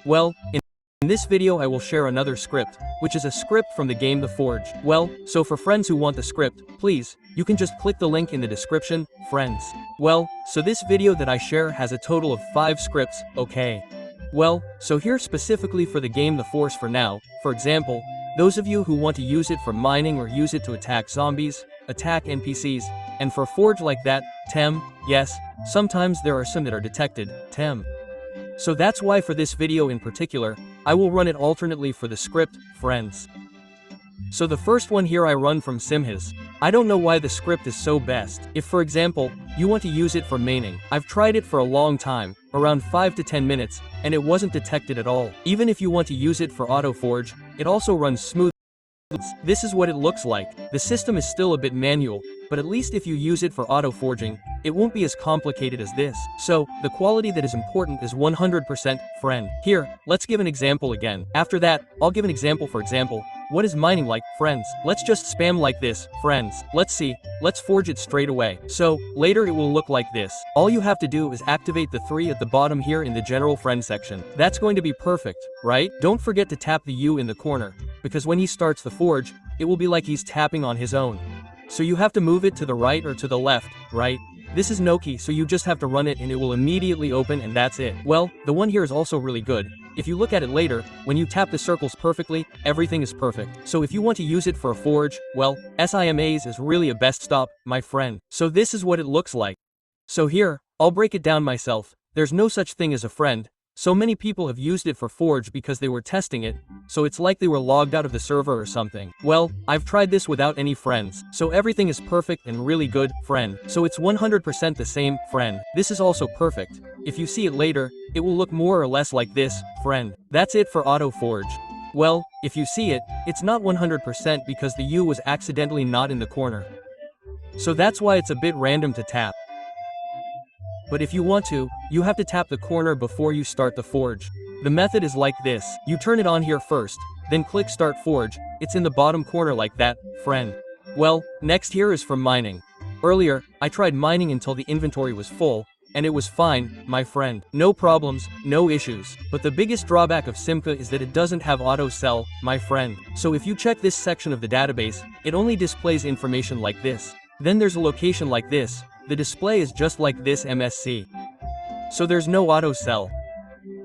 Well, in this video I will share another script, which is a script from the game The Forge. Well, so for friends who want the script, please, you can just click the link in the description, friends. Well, so this video that I share has a total of 5 scripts, okay? Well, so here specifically for the game The Forge for now, for example, those of you who want to use it for mining or use it to attack zombies, attack NPCs, and for Forge like that, Tem, yes, sometimes there are some that are detected, Tem. So that's why for this video in particular, I will run it alternately for the script, friends. So the first one here I run from Simhis. I don't know why the script is so best. If for example, you want to use it for maining, I've tried it for a long time, around 5 to 10 minutes, and it wasn't detected at all. Even if you want to use it for auto forge, it also runs smooth. This is what it looks like. The system is still a bit manual, but at least if you use it for auto forging, it won't be as complicated as this. So, the quality that is important is 100%, friend. Here, let's give an example again. After that, I'll give an example. For example, what is mining like, friends? Let's just spam like this, friends. Let's see, let's forge it straight away. So, later it will look like this. All you have to do is activate the 3 at the bottom here in the general friend section. That's going to be perfect, right? Don't forget to tap the U in the corner, because when he starts the forge, it will be like he's tapping on his own. So you have to move it to the right or to the left, right? This is no key, so you just have to run it and it will immediately open and that's it. Well, the one here is also really good. If you look at it later, when you tap the circles perfectly, everything is perfect. So if you want to use it for a forge, well, SIMAs is really a best stop, my friend. So this is what it looks like. So here, I'll break it down myself. There's no such thing as a friend. So many people have used it for Forge because they were testing it, so it's like they were logged out of the server or something. Well, I've tried this without any friends, so everything is perfect and really good, friend. So it's 100% the same, friend. This is also perfect. If you see it later, it will look more or less like this, friend. That's it for Auto Forge. Well, if you see it, it's not 100% because the U was accidentally not in the corner. So that's why it's a bit random to tap. But if you want to, you have to tap the corner before you start the forge. The method is like this. You turn it on here first, then click start forge. It's in the bottom corner like that, friend. Well, next here is for mining. Earlier, I tried mining until the inventory was full, and it was fine, my friend. No problems, no issues. But the biggest drawback of Simca is that it doesn't have auto sell, my friend. So if you check this section of the database, it only displays information like this. Then there's a location like this. The display is just like this MSC. So there's no auto sell.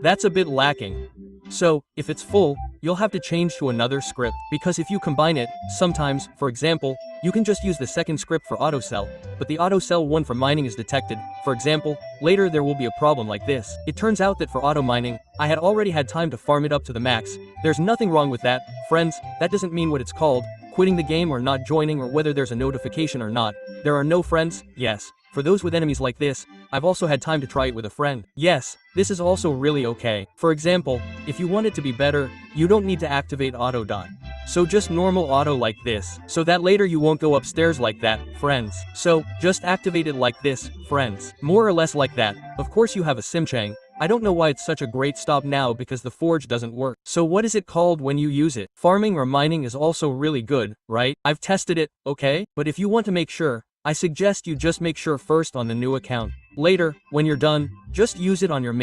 That's a bit lacking. So, if it's full, you'll have to change to another script, because if you combine it, sometimes, for example, you can just use the second script for auto sell, but the auto sell one for mining is detected. For example, later there will be a problem like this. It turns out that for auto mining, I had already had time to farm it up to the max. There's nothing wrong with that, friends. That doesn't mean what it's called, quitting the game or not joining or whether there's a notification or not. There are no friends, yes. For those with enemies like this, I've also had time to try it with a friend. Yes, this is also really okay. For example, if you want it to be better, you don't need to activate auto dot. So just normal auto like this, so that later you won't go upstairs like that, friends. So, just activate it like this, friends. More or less like that. Of course you have a Simchang. I don't know why it's such a great stop now because the forge doesn't work. So what is it called when you use it? Farming or mining is also really good, right? I've tested it, okay? But if you want to make sure, I suggest you just make sure first on the new account. Later, when you're done, just use it on your main